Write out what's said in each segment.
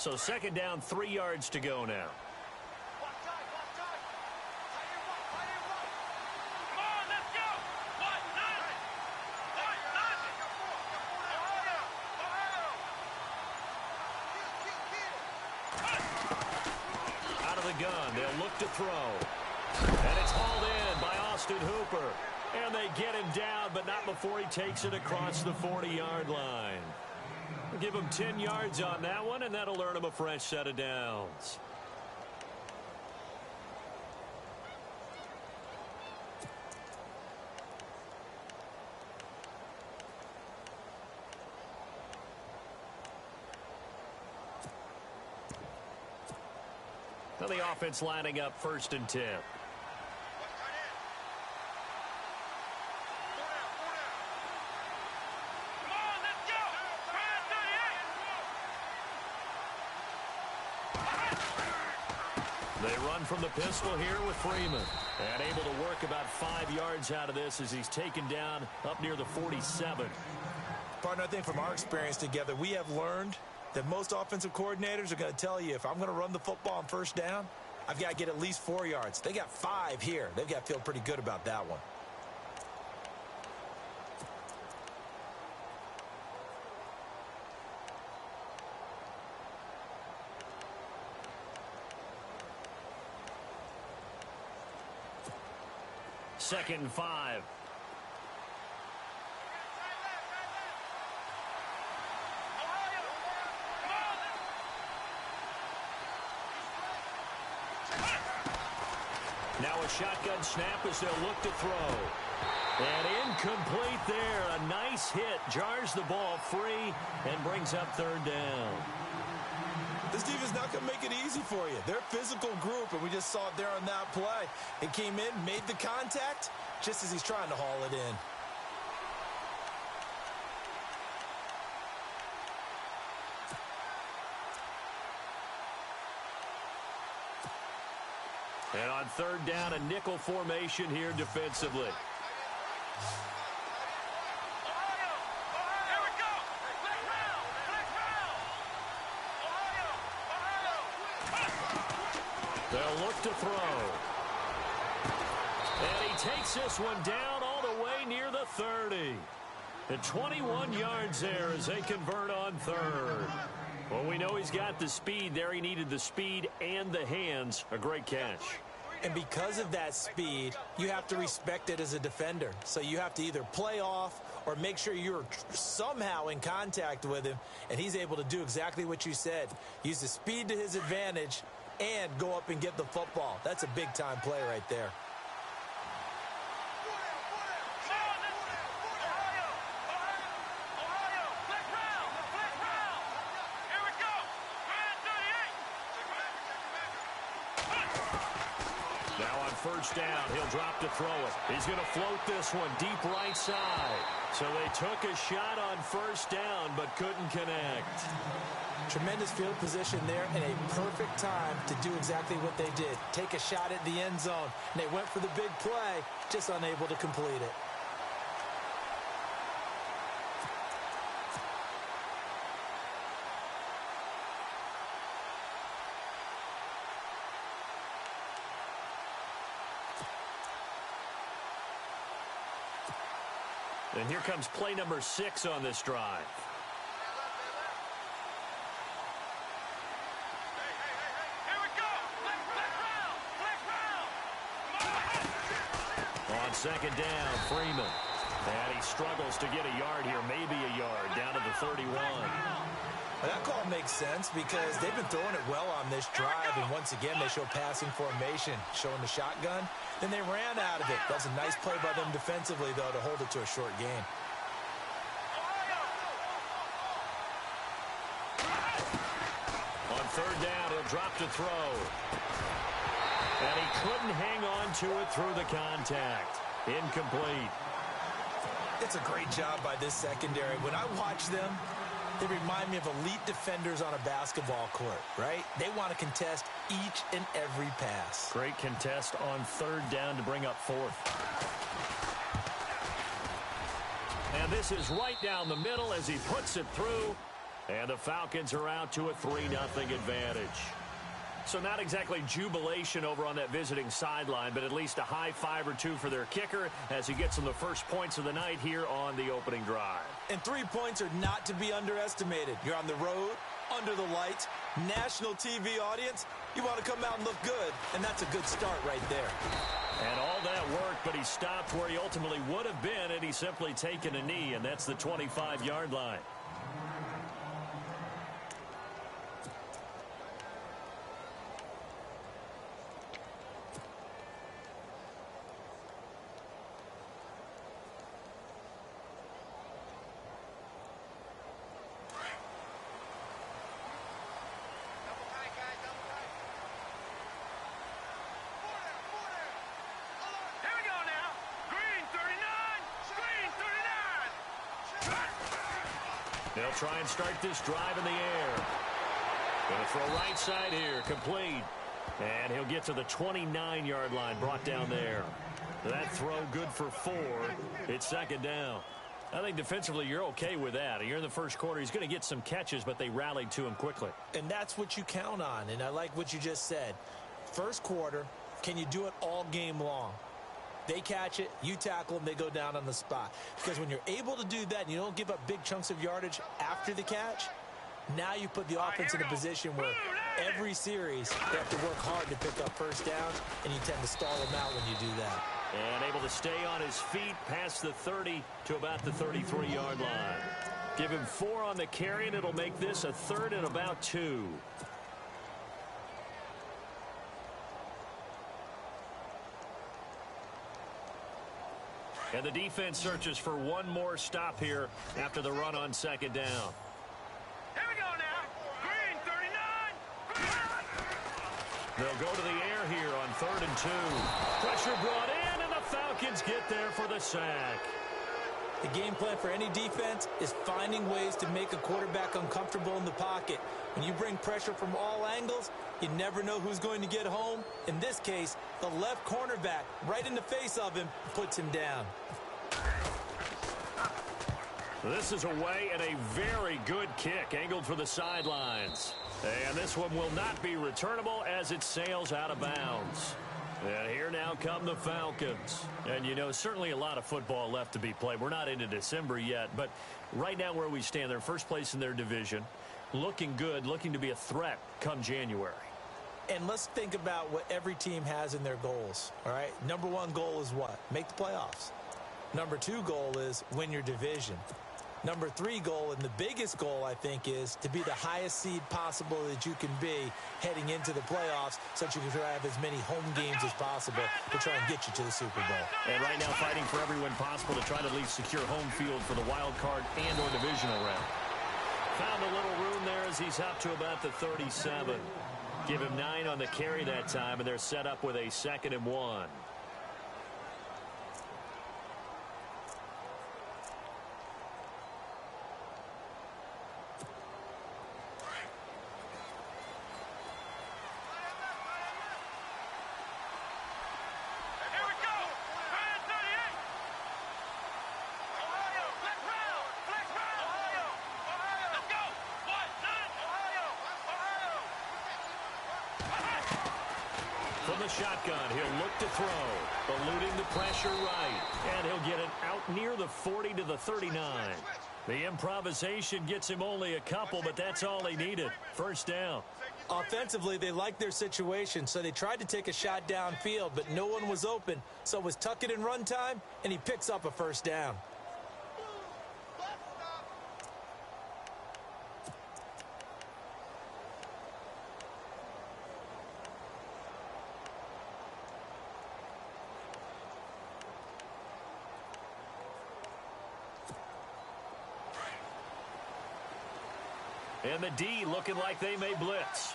So second down, 3 yards to go now. Out of the gun, they'll look to throw. And it's hauled in by Austin Hooper. And they get him down, but not before he takes it across the 40-yard line. Give him 10 yards on that one, and that'll earn him a fresh set of downs. Now the offense lining up 1st and 10. They run from the pistol here with Freeman. And able to work about 5 yards out of this as he's taken down up near the 47. Partner, I think from our experience together, we have learned that most offensive coordinators are going to tell you, if I'm going to run the football on 1st down, I've got to get at least 4 yards. They got 5 here. They've got to feel pretty good about that one. Second and 5. Now a shotgun snap as they'll look to throw. And incomplete there. A nice hit. Jars the ball free and brings up 3rd down. This defense is not going to make it easy for you. They're a physical group, and we just saw it there on that play. It came in, made the contact, just as he's trying to haul it in. And on 3rd down, a nickel formation here defensively. They'll look to throw. And he takes this one down all the way near the 30. And 21 yards there as they convert on 3rd. Well, we know he's got the speed there. He needed the speed and the hands. A great catch. And because of that speed, you have to respect it as a defender. So you have to either play off or make sure you're somehow in contact with him. And he's able to do exactly what you said. Use the speed to his advantage and go up and get the football. That's a big-time play right there. Now on 1st down, he'll drop to throw it. He's going to float this one deep right side. So they took a shot on 1st down but couldn't connect. Tremendous field position there and a perfect time to do exactly what they did. Take a shot at the end zone. And they went for the big play, just unable to complete it. And here comes play number 6 on this drive. On 2nd down, Freeman. And he struggles to get a yard here, maybe a yard, down to the 31. Well, that call makes sense because they've been throwing it well on this drive, and once again they show passing formation, showing the shotgun. Then they ran out of it. That's a nice play by them defensively, though, to hold it to a short gain. On 3rd down, he'll drop to throw. And he couldn't hang on to it through the contact. Incomplete. It's a great job by this secondary. When I watch them, they remind me of elite defenders on a basketball court, right? They want to contest each and every pass. Great contest on 3rd down to bring up 4th. And this is right down the middle as he puts it through. And the Falcons are out to a 3-0 advantage. So not exactly jubilation over on that visiting sideline, but at least a high five or two for their kicker as he gets them the first points of the night here on the opening drive. And 3 points are not to be underestimated. You're on the road, under the lights, national TV audience. You want to come out and look good, and that's a good start right there. And all that work, but he stopped where he ultimately would have been, and he's simply taken a knee, and that's the 25-yard line. They'll try and start this drive in the air. Going to throw right side here, complete. And he'll get to the 29-yard line, brought down there. That throw good for 4. It's second down. I think defensively you're okay with that. You're in the first quarter. He's going to get some catches, but they rallied to him quickly. And that's what you count on, and I like what you just said. First quarter, can you do it all game long? They catch it, you tackle them, they go down on the spot. Because when you're able to do that and you don't give up big chunks of yardage after the catch, now you put the offense in a position where every series they have to work hard to pick up first down, and you tend to stall them out when you do that. And able to stay on his feet past the 30 to about the 33-yard line. Give him 4 on the carry, and it'll make this a 3rd and about 2. And the defense searches for one more stop here after the run on second down. Here we go now. Green 39. They'll go to the air here on 3rd and 2. Pressure brought in, and the Falcons get there for the sack. The game plan for any defense is finding ways to make a quarterback uncomfortable in the pocket. When you bring pressure from all angles, you never know who's going to get home. In this case, the left cornerback, right in the face of him, puts him down. This is away and a very good kick, angled for the sidelines. And this one will not be returnable as it sails out of bounds. And here now come the Falcons. And, you know, certainly a lot of football left to be played. We're not into December yet, but right now where we stand, they're first place in their division. Looking good, looking to be a threat come January. And let's think about what every team has in their goals, all right? Number 1 goal is what? Make the playoffs. Number 2 goal is win your division. Number 3 goal, and the biggest goal, I think, is to be the highest seed possible that you can be heading into the playoffs so that you can have as many home games as possible to try and get you to the Super Bowl. And right now fighting for every win possible to try to at least secure home field for the wild card and or divisional round. Found a little room there as he's up to about the 37. Give him 9 on the carry that time, and they're set up with a 2nd and 1. From the shotgun, he'll look to throw, eluding the pressure right, and he'll get it out near the 40 to the 39. The improvisation gets him only a couple, but that's all he needed. First down. Offensively, they liked their situation, so they tried to take a shot downfield, but no one was open, so it was tuck it in run time, and he picks up a first down. And the D looking like they may blitz.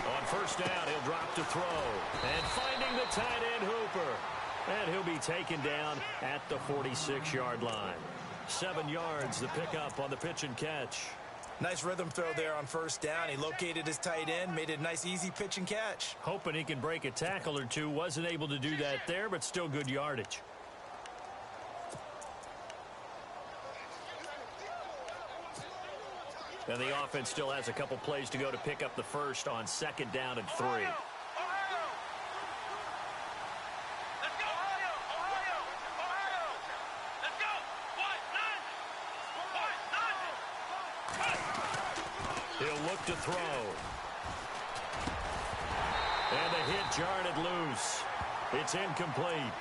On first down, he'll drop to throw. And finding the tight end Hooper. And he'll be taken down at the 46-yard line. 7 yards, the pickup on the pitch and catch. Nice rhythm throw there on first down. He located his tight end, made it a nice, easy pitch and catch. Hoping he can break a tackle or two. Wasn't able to do that there, but still good yardage. And the offense still has a couple plays to go to pick up the first on 2nd down and 3. He'll look to throw. And the hit jarred it loose. It's incomplete.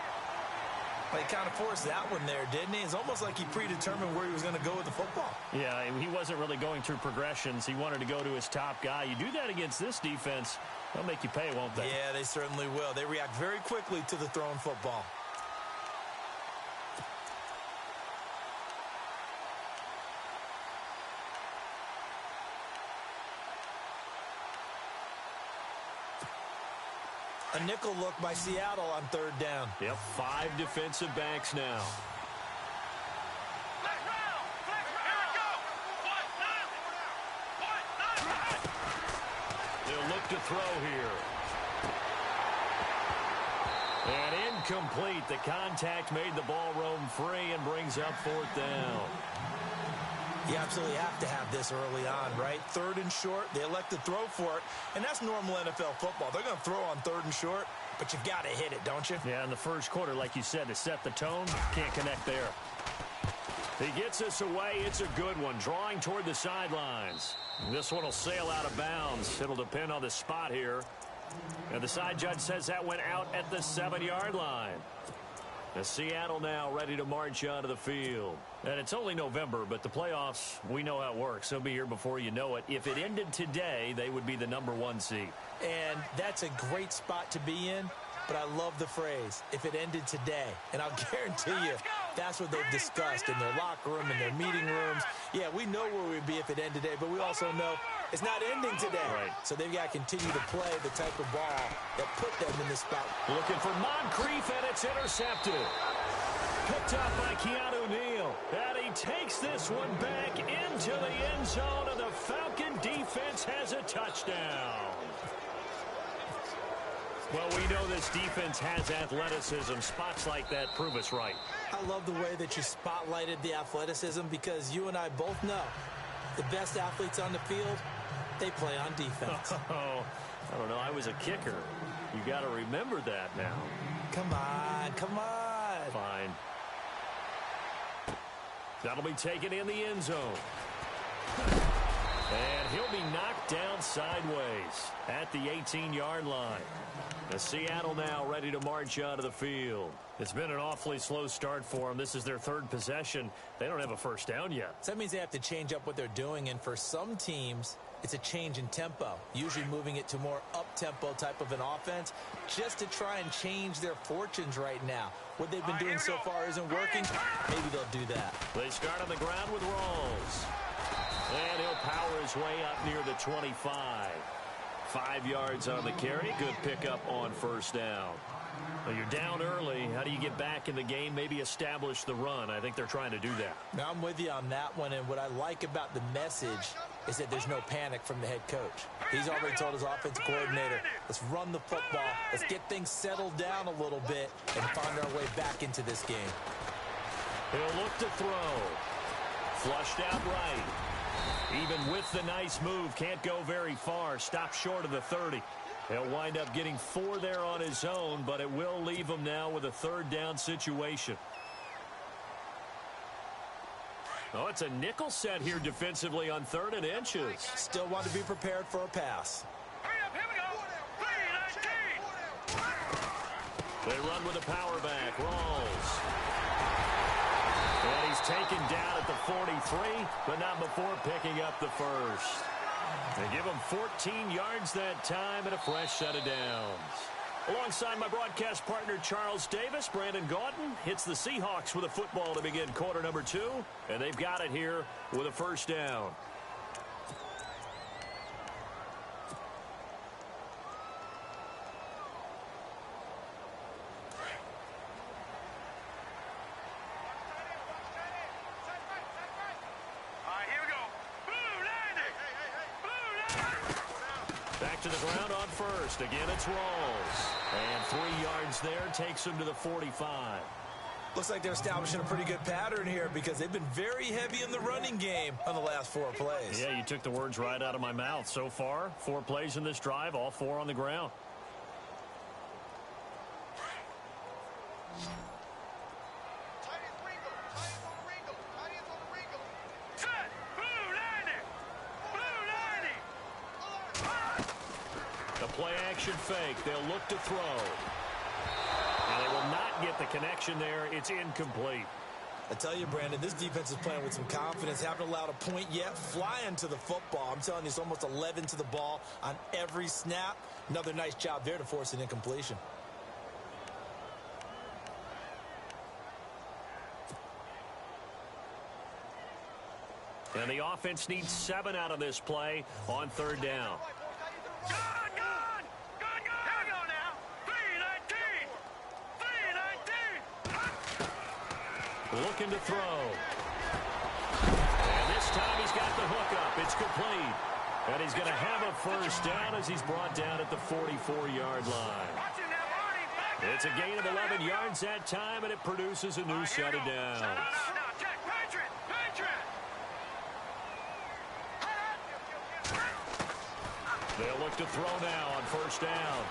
Well, he kind of forced that one there, didn't he? It's almost like he predetermined where he was going to go with the football. Yeah, he wasn't really going through progressions. He wanted to go to his top guy. You do that against this defense, they'll make you pay, won't they? Yeah, they certainly will. They react very quickly to the thrown football. A nickel look by Seattle on 3rd down. Yep, 5 defensive backs now. They'll look to throw here. And incomplete. The contact made the ball roam free and brings up 4th down. You absolutely have to have this early on, right? 3rd and short, they elect to throw for it, and that's normal NFL football. They're going to throw on 3rd and short, but you've got to hit it, don't you? Yeah, in the first quarter, like you said, to set the tone, can't connect there. He gets us away. It's a good one, drawing toward the sidelines. This one will sail out of bounds. It'll depend on the spot here. And the side judge says that went out at the 7-yard line. The Seattle now ready to march onto the field. And it's only November, but the playoffs, we know how it works. They'll be here before you know it. If it ended today, they would be the #1 seed. And that's a great spot to be in, but I love the phrase, if it ended today. And I'll guarantee you, that's what they've discussed in their locker room, in their meeting rooms. Yeah, we know where we'd be if it ended today, but we also know it's not ending today. Right. So they've got to continue to play the type of ball that put them in this spot. Looking for Moncrief, and it's intercepted. Picked up by Keanu Neal. And he takes this one back into the end zone, and the Falcon defense has a touchdown. Well, we know this defense has athleticism. Spots like that prove us right. I love the way that you spotlighted the athleticism because you and I both know the best athletes on the field, they play on defense. Oh, I don't know. I was a kicker. You got to remember that now. Come on, come on. Fine. That'll be taken in the end zone. And he'll be knocked down sideways at the 18-yard line. The Seattle now ready to march out of the field. It's been an awfully slow start for them. This is their 3rd possession. They don't have a first down yet. So that means they have to change up what they're doing, and for some teams, it's a change in tempo, usually moving it to more up-tempo type of an offense just to try and change their fortunes right now. What they've been doing so far isn't working. Maybe they'll do that. They start on the ground with Rawls. And he'll power his way up near the 25. 5 yards on the carry. Good pickup on first down. Well, you're down early. How do you get back in the game? Maybe establish the run. I think they're trying to do that. Now, I'm with you on that one, and what I like about the message is that there's no panic from the head coach. He's already told his offensive coordinator, let's run the football, let's get things settled down a little bit and find our way back into this game. He'll look to throw. Flushed out right. Even with the nice move, can't go very far. Stop short of the 30. He'll wind up getting 4 there on his own, but it will leave him now with a 3rd down situation. Oh, it's a nickel set here defensively on 3rd and inches. Still want to be prepared for a pass. Hurry up, here we go. 3-19. They run with a power back. Rawls. And he's taken down at the 43, but not before picking up the first. They give him 14 yards that time and a fresh set of downs. Alongside my broadcast partner, Charles Davis, Brandon Gaudin hits the Seahawks with a football to begin quarter number 2, and they've got it here with a first down. All right, here we go. Blue line Back to the ground on first. Again, it's Rawls. And 3 yards there takes him to the 45. Looks like they're establishing a pretty good pattern here because they've been very heavy in the running game on the last 4 plays. Yeah, you took the words right out of my mouth. So far, 4 plays in this drive, all 4 on the ground. Play-action fake. They'll look to throw. And they will not get the connection there. It's incomplete. I tell you, Brandon, this defense is playing with some confidence. Haven't allowed a point yet. Flying to the football. I'm telling you, it's almost 11 to the ball on every snap. Another nice job there to force an incompletion. And the offense needs 7 out of this play on 3rd down. Looking to throw. And this time he's got the hook up. It's complete. And he's going to have a first down as he's brought down at the 44-yard line. It's a gain of 11 yards that time, and it produces a new set of downs. They'll look to throw now on 1st down.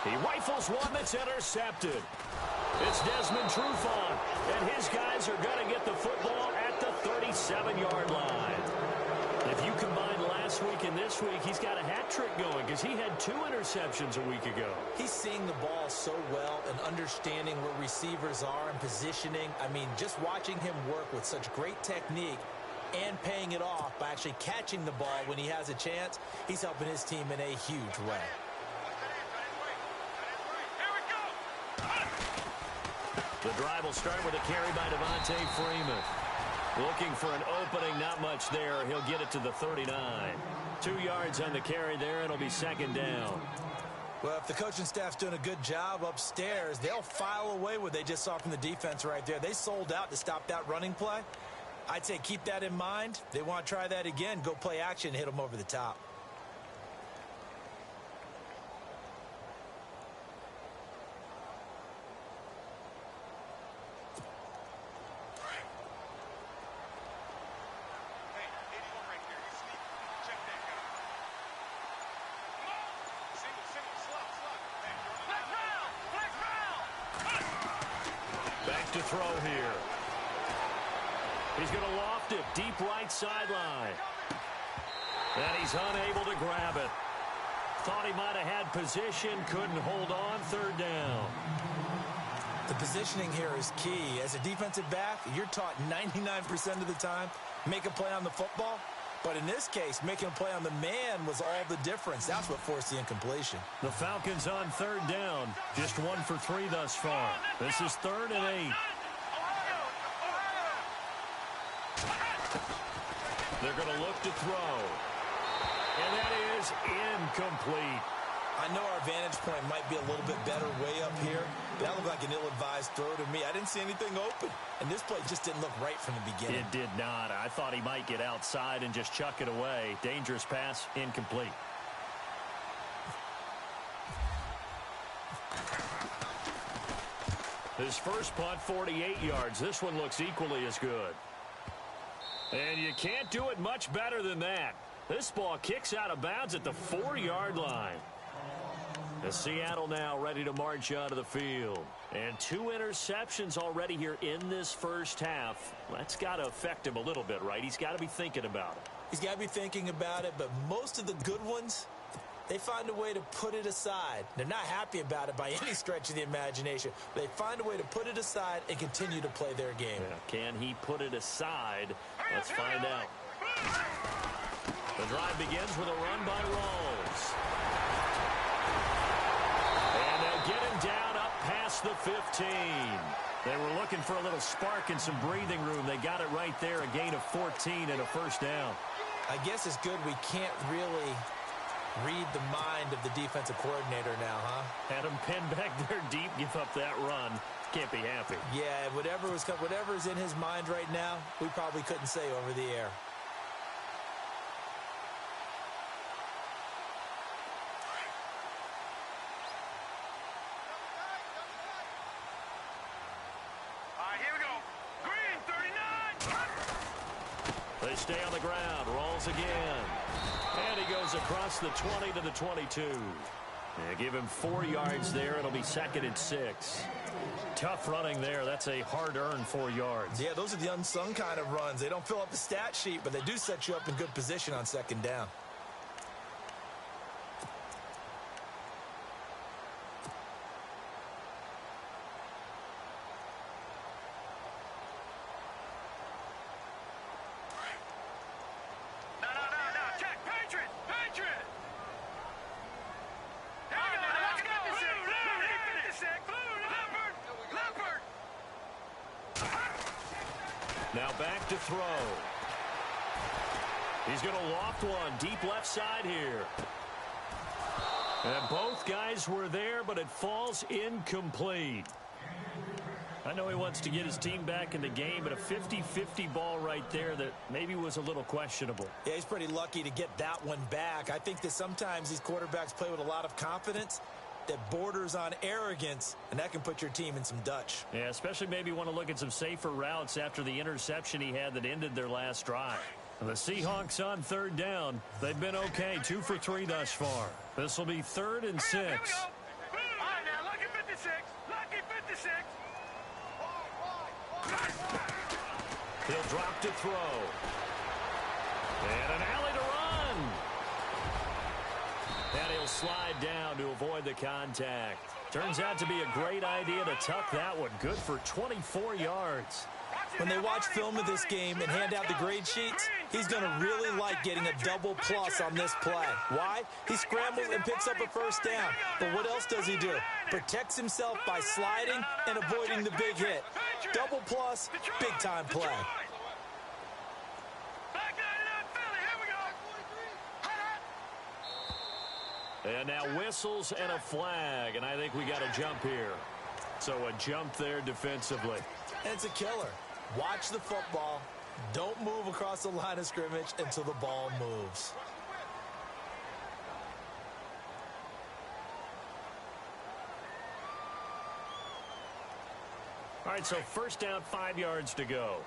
He rifles one that's intercepted. It's Desmond Trufant, and his guys are going to get the football at the 37-yard line. If you combine last week and this week, he's got a hat trick going because he had 2 interceptions a week ago. He's seeing the ball so well and understanding where receivers are and positioning. I mean, just watching him work with such great technique and paying it off by actually catching the ball when he has a chance, he's helping his team in a huge way. The drive will start with a carry by Devontae Freeman. Looking for an opening, not much there. He'll get it to the 39. 2 yards on the carry there, and it'll be 2nd down. Well, if the coaching staff's doing a good job upstairs, they'll file away what they just saw from the defense right there. They sold out to stop that running play. I'd say keep that in mind. They want to try that again, go play action, hit them over the top. To throw here. He's going to loft it deep right sideline. And he's unable to grab it. Thought he might have had position, couldn't hold on. 3rd down. The positioning here is key. As a defensive back, you're taught 99% of the time, make a play on the football. But in this case, making a play on the man was all the difference. That's what forced the incompletion. The Falcons on 3rd down. Just 1 for 3 thus far. This is 3rd and 8. They're going to look to throw. And that is incomplete. I know our vantage point might be a little bit better way up here, but that looked like an ill-advised throw to me. I didn't see anything open, and this play just didn't look right from the beginning. It did not. I thought he might get outside and just chuck it away. Dangerous pass, incomplete. His first punt, 48 yards. This one looks equally as good. And you can't do it much better than that. This ball kicks out of bounds at the 4-yard line. The Seattle now ready to march out of the field. And 2 interceptions already here in this first half. That's got to affect him a little bit, right? He's got to be thinking about it. He's got to be thinking about it, but most of the good ones, they find a way to put it aside. They're not happy about it by any stretch of the imagination. They find a way to put it aside and continue to play their game. Yeah, can he put it aside? Let's find out. The drive begins with a run by Rawls. And they'll get him down up past the 15. They were looking for a little spark and some breathing room. They got it right there, a gain of 14 and a first down. I guess it's good we can't really read the mind of the defensive coordinator now, huh? Had him pinned back there deep, give up that run. Can't be happy. Yeah, whatever's in his mind right now, we probably couldn't say over the air. to stay on the ground. Rolls again. And he goes across the 20 to the 22. Yeah, give him 4 yards there. It'll be 2nd and 6. Tough running there. That's a hard-earned 4 yards. Yeah, those are the unsung kind of runs. They don't fill up the stat sheet, but they do set you up in good position on 2nd down. Now back to throw. He's going to loft one deep left side here. And both guys were there, but it falls incomplete. I know he wants to get his team back in the game, but a 50-50 ball right there that maybe was a little questionable. Yeah, he's pretty lucky to get that one back. I think that sometimes these quarterbacks play with a lot of confidence that borders on arrogance, and that can put your team in some Dutch. Yeah, especially maybe want to look at some safer routes after the interception he had that ended their last drive. And the Seahawks on 3rd down. They've been okay, 2 for 3 thus far. This will be 3rd and 6. All right, now, lucky 56. Lucky 56. He'll drop to throw. And an alley to run. And he'll slide down to avoid the contact. Turns out to be a great idea to tuck that one. Good for 24 yards. When they watch film of this game and hand out the grade sheets, he's going to really like getting a double plus on this play. Why? He scrambles and picks up a 1st down. But what else does he do? Protects himself by sliding and avoiding the big hit. Double plus, big-time play. And now whistles and a flag, and I think we got a jump here. So a jump there defensively. And it's a killer. Watch the football. Don't move across the line of scrimmage until the ball moves. All right, so 1st down, 5 yards to go.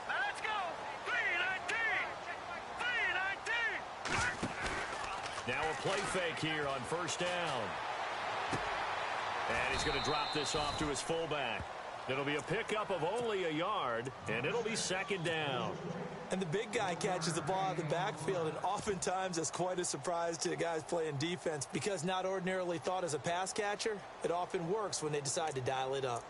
Let's go. 3-19. Now a play fake here on 1st down. And he's going to drop this off to his fullback. It'll be a pickup of only a yard, and it'll be 2nd down. And the big guy catches the ball out of the backfield, and oftentimes it's quite a surprise to the guys playing defense because not ordinarily thought as a pass catcher, it often works when they decide to dial it up.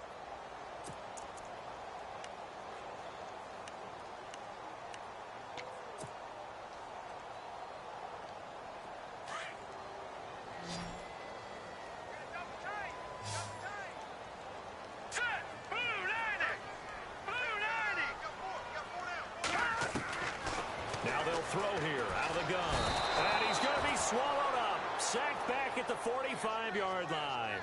Throw here out of the gun. And he's going to be swallowed up. Sacked back at the 45-yard line.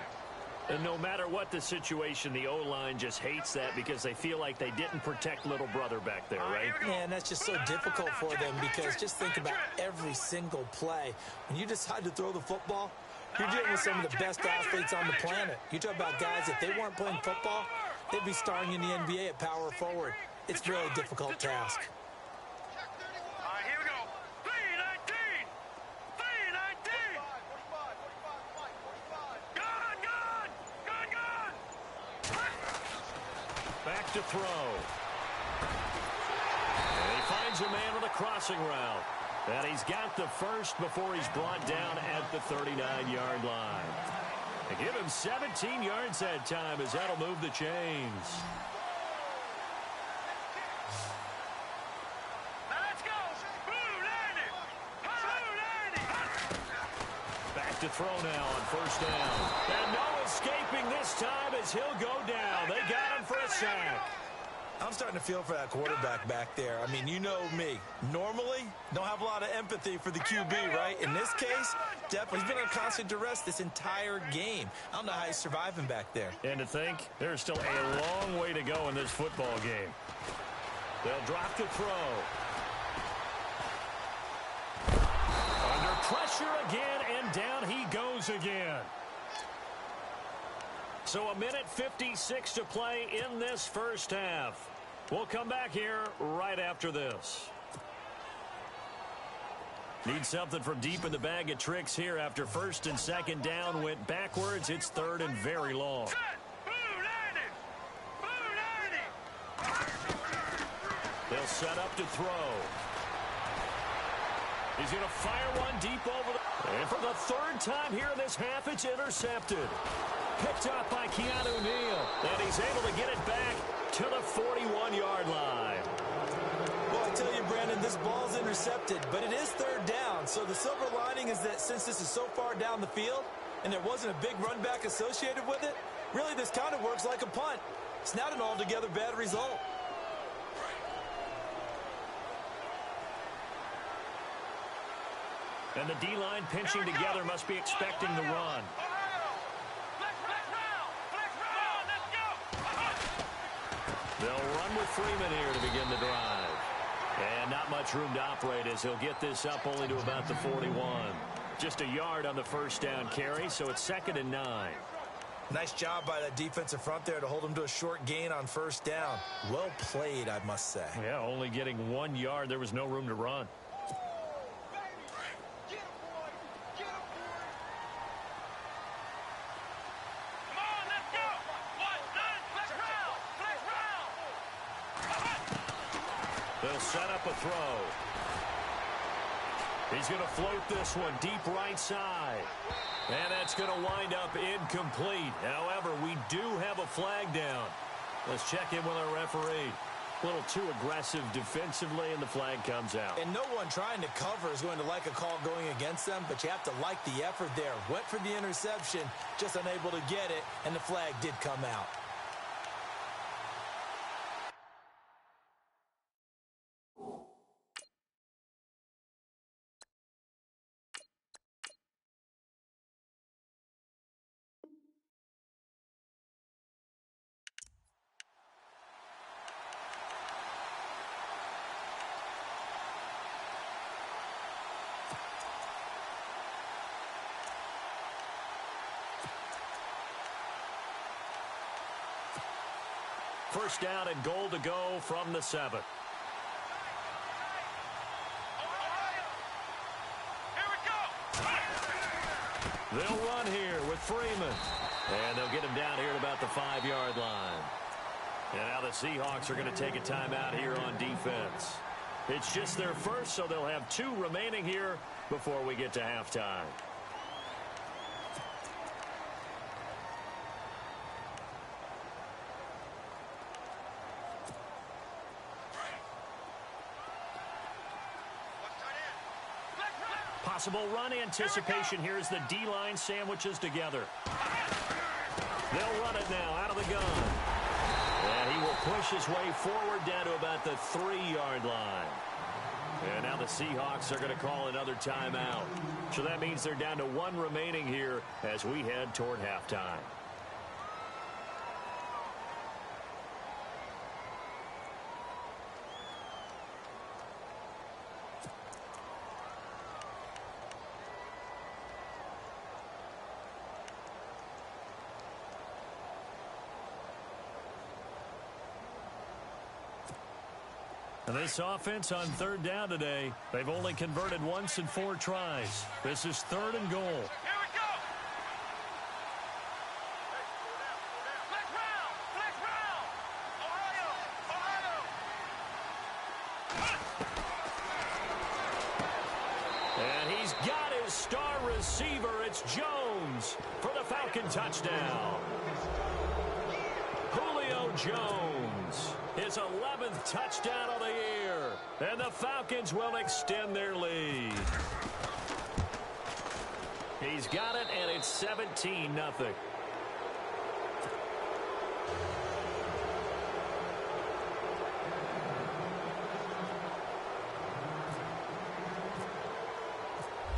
And no matter what the situation, the O-line just hates that because they feel like they didn't protect little brother back there, right? Man, that's just so difficult for them because just think about every single play. When you decide to throw the football, you're dealing with some of the best athletes on the planet. You talk about guys, if they weren't playing football, they'd be starring in the NBA at power forward. It's a really difficult task. To throw. And he finds a man with a crossing route. And he's got the 1st before he's brought down at the 39-yard line. They give him 17 yards that time as that'll move the chains. Let's go. Back to throw now on 1st down. And no escaping this time as he'll go down. They got him for a sack. I'm starting to feel for that quarterback back there. I mean, you know me. Normally, don't have a lot of empathy for the QB, right? In this case, definitely, he's been on constant duress this entire game. I don't know how he's surviving back there. And to think, there's still a long way to go in this football game. They'll drop to throw. Under pressure again, and down he goes again. So a minute 56 to play in this 1st half. We'll come back here right after this. Need something from deep in the bag of tricks here after first and second down went backwards. It's third and very long. They'll set up to throw. He's going to fire one deep over the... And for the third time here in this half, it's intercepted. Picked up by Keanu Neal. And he's able to get it back to the 41-yard line. Well, I tell you, Brandon, this ball's intercepted, but it is third down. So the silver lining is that since this is so far down the field and there wasn't a big run back associated with it, really this kind of works like a punt. It's not an altogether bad result. And the D-line pinching together must be expecting the run. They'll run with Freeman here to begin the drive. And not much room to operate as he'll get this up only to about the 41. Just a yard on the first down carry, so it's 2nd and 9. Nice job by that defensive front there to hold him to a short gain on first down. Well played, I must say. Yeah, only getting 1 yard. There was no room to run. They'll set up a throw. He's going to float this one deep right side. And that's going to wind up incomplete. However, we do have a flag down. Let's check in with our referee. A little too aggressive defensively, and the flag comes out. And no one trying to cover is going to like a call going against them, but you have to like the effort there. Went for the interception, just unable to get it, and the flag did come out. First down and goal to go from the 7. They'll run here with Freeman. And they'll get him down here at about the 5-yard line. And now the Seahawks are going to take a timeout here on defense. It's just their first, so they'll have 2 remaining here before we get to halftime. Possible run anticipation here as the D-line sandwiches together. They'll run it now out of the gun. And he will push his way forward down to about the 3-yard line. And now the Seahawks are going to call another timeout. So that means they're down to 1 remaining here as we head toward halftime. And this offense on third down today, they've only converted once in 4 tries. This is 3rd and goal. Here we go. Flex round. Ohio. And he's got his star receiver. It's Jones for the Falcon touchdown. Julio Jones. His 11th touchdown of the year. And the Falcons will extend their lead. He's got it, and it's 17-0.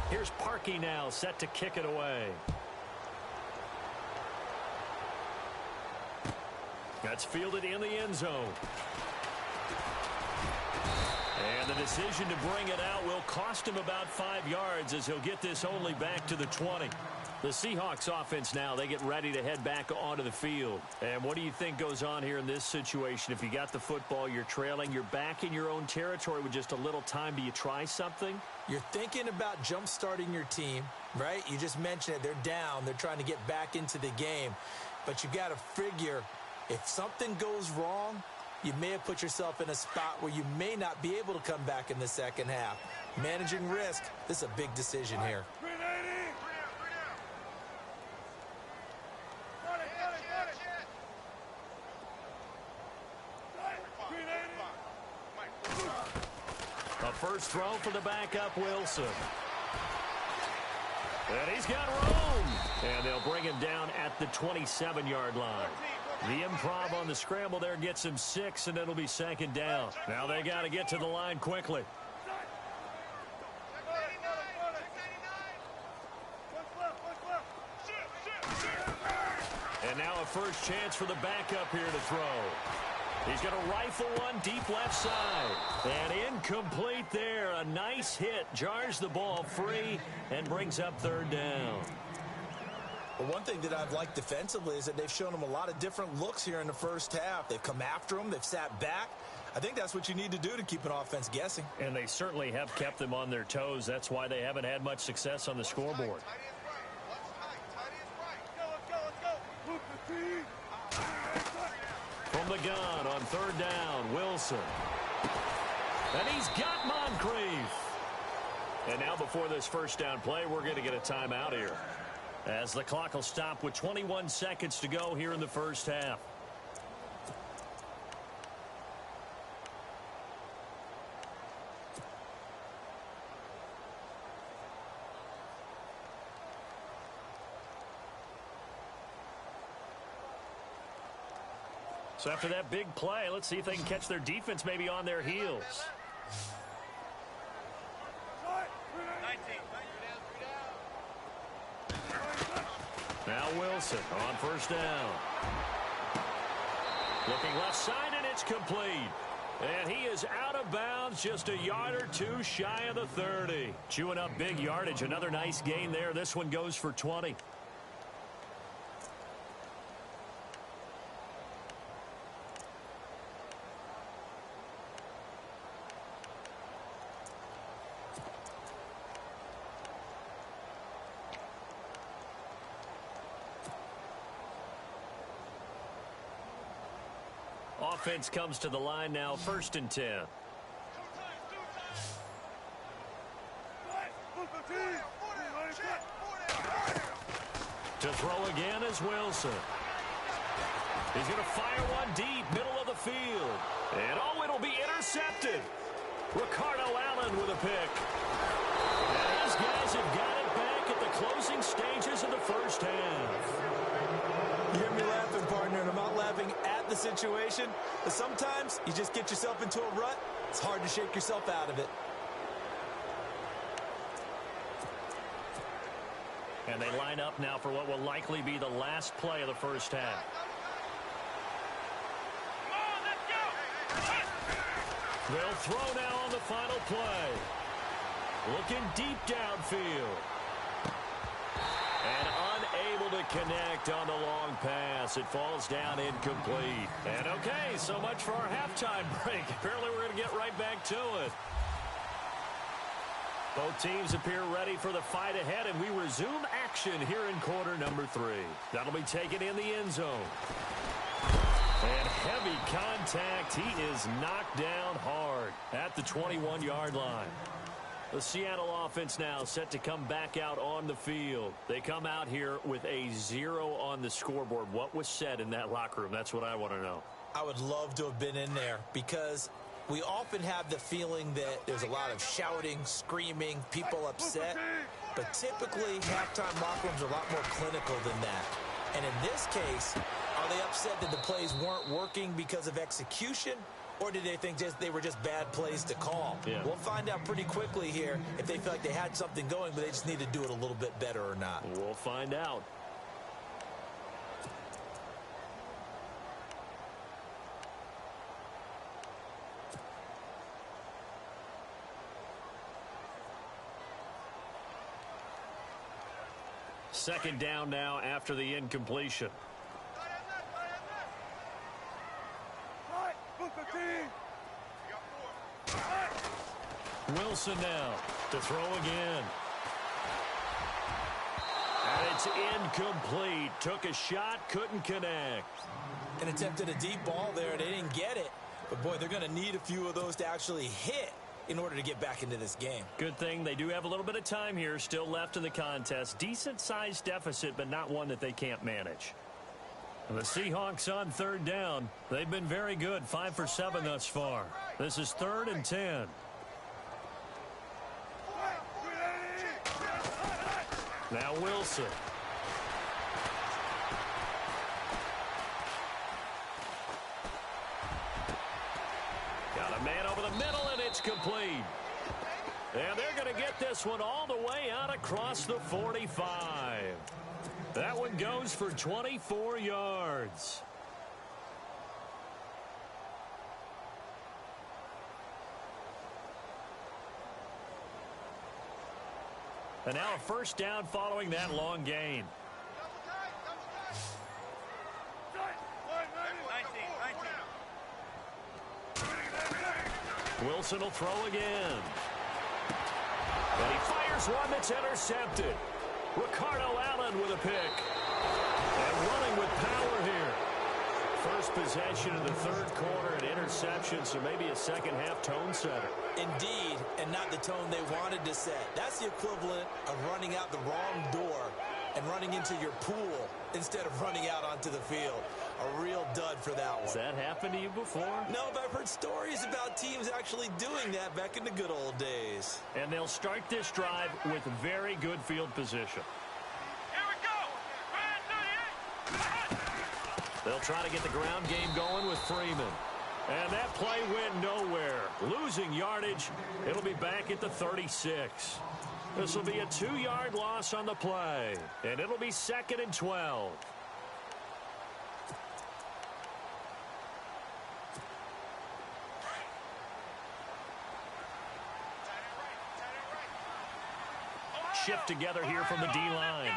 Here's Parkey now, set to kick it away. That's fielded in the end zone. And the decision to bring it out will cost him about 5 yards as he'll get this only back to the 20. The Seahawks offense now, they get ready to head back onto the field. And what do you think goes on here in this situation? If you got the football, you're trailing, you're back in your own territory with just a little time. Do you try something? You're thinking about jump-starting your team, right? You just mentioned it. They're down. They're trying to get back into the game. But you got to figure if something goes wrong, you may have put yourself in a spot where you may not be able to come back in the second half. Managing risk, this is a big decision here. A first throw for the backup, Wilson. And he's got room. And they'll bring him down at the 27-yard line. The improv on the scramble there gets him 6, and it'll be second down. Now they got to get to the line quickly. And now a first chance for the backup here to throw. He's going to rifle one deep left side. And incomplete there. A nice hit. Jars the ball free and brings up third down. Well, one thing that I've liked defensively is that they've shown him a lot of different looks here in the first half. They've come after him. They've sat back. I think that's what you need to do to keep an offense guessing. And they certainly have kept them on their toes. That's why they haven't had much success on the scoreboard. From the gun on third down, Wilson. And he's got Moncrief. And now before this first down play, we're going to get a timeout here, as the clock will stop with 21 seconds to go here in the first half. So after that big play, let's see if they can catch their defense maybe on their heels. Now Wilson on first down. Looking left side, and it's complete. And he is out of bounds, just a yard or two shy of the 30. Chewing up big yardage. Another nice gain there. This one goes for 20. Offense comes to the line now, 1st and 10. To throw again is Wilson. He's going to fire one deep, middle of the field. And oh, it'll be intercepted. Ricardo Allen with a pick. And these guys have got it back at the closing stages of the first half. You hear me laughing, partner, and I'm not laughing at the situation, but sometimes you just get yourself into a rut. It's hard to shake yourself out of it. And they line up now for what will likely be the last play of the first half. They'll throw now on the final play. Looking deep downfield. And unable to connect on the long pass. It falls down incomplete. And okay, so much for our halftime break. Apparently we're going to get right back to it. Both teams appear ready for the fight ahead, and we resume action here in quarter number 3. That'll be taken in the end zone. And heavy contact. He is knocked down hard at the 21-yard line. The Seattle offense now set to come back out on the field. They come out here with a 0 on the scoreboard. What was said in that locker room? That's what I want to know. I would love to have been in there, because we often have the feeling that there's a lot of shouting, screaming, people upset. But typically, halftime locker rooms are a lot more clinical than that. And in this case, are they upset that the plays weren't working because of execution? Or did they think they were just bad plays to call? Yeah. We'll find out pretty quickly here if they feel like they had something going, but they just need to do it a little bit better or not. We'll find out. second down now after the incompletion. Wilson now to throw again. And it's incomplete. Took a shot, couldn't connect. And attempted a deep ball there. They didn't get it. But, boy, they're going to need a few of those to actually hit in order to get back into this game. Good thing they do have a little bit of time here still left in the contest. Decent-sized deficit, but not one that they can't manage. And the Seahawks on third down. They've been very good, 5 for 7 thus far. This is 3rd and 10. Now Wilson. Got a man over the middle, and it's complete. And they're going to get this one all the way out across the 45. That one goes for 24 yards. And now a first down following that long gain. Wilson will throw again. And he fires one that's intercepted. Ricardo Allen with a pick. And running with power here. First possession of the third quarter, an interception, so maybe a second-half tone setter. Indeed, and not the tone they wanted to set. That's the equivalent of running out the wrong door and running into your pool instead of running out onto the field. A real dud for that one. Has that happened to you before? No, but I've heard stories about teams actually doing that back in the good old days. And they'll start this drive with very good field position. Here we go. They'll try to get the ground game going with Freeman. And that play went nowhere. Losing yardage. It'll be back at the 36. This will be a 2-yard loss on the play. And it'll be 2nd and 12. Shift together here from the D-line.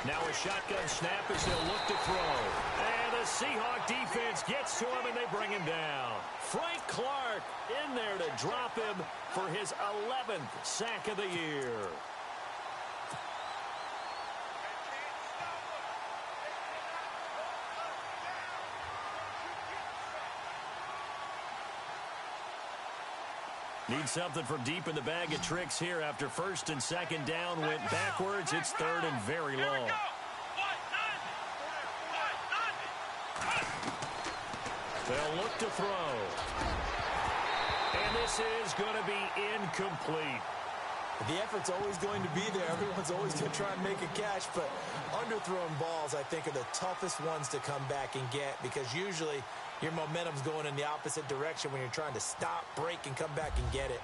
Now a shotgun snap as they'll look to throw. And the Seahawk defense gets to him and they bring him down. Frank Clark in there to drop him for his 11th sack of the year. Need something from deep in the bag of tricks here after 1st and 2nd down went backwards. It's 3rd and very long. They'll look to throw. And this is going to be incomplete. The effort's always going to be there. Everyone's always going to try and make a catch, but underthrown balls, I think, are the toughest ones to come back and get because usually your momentum's going in the opposite direction when you're trying to stop, break, and come back and get it.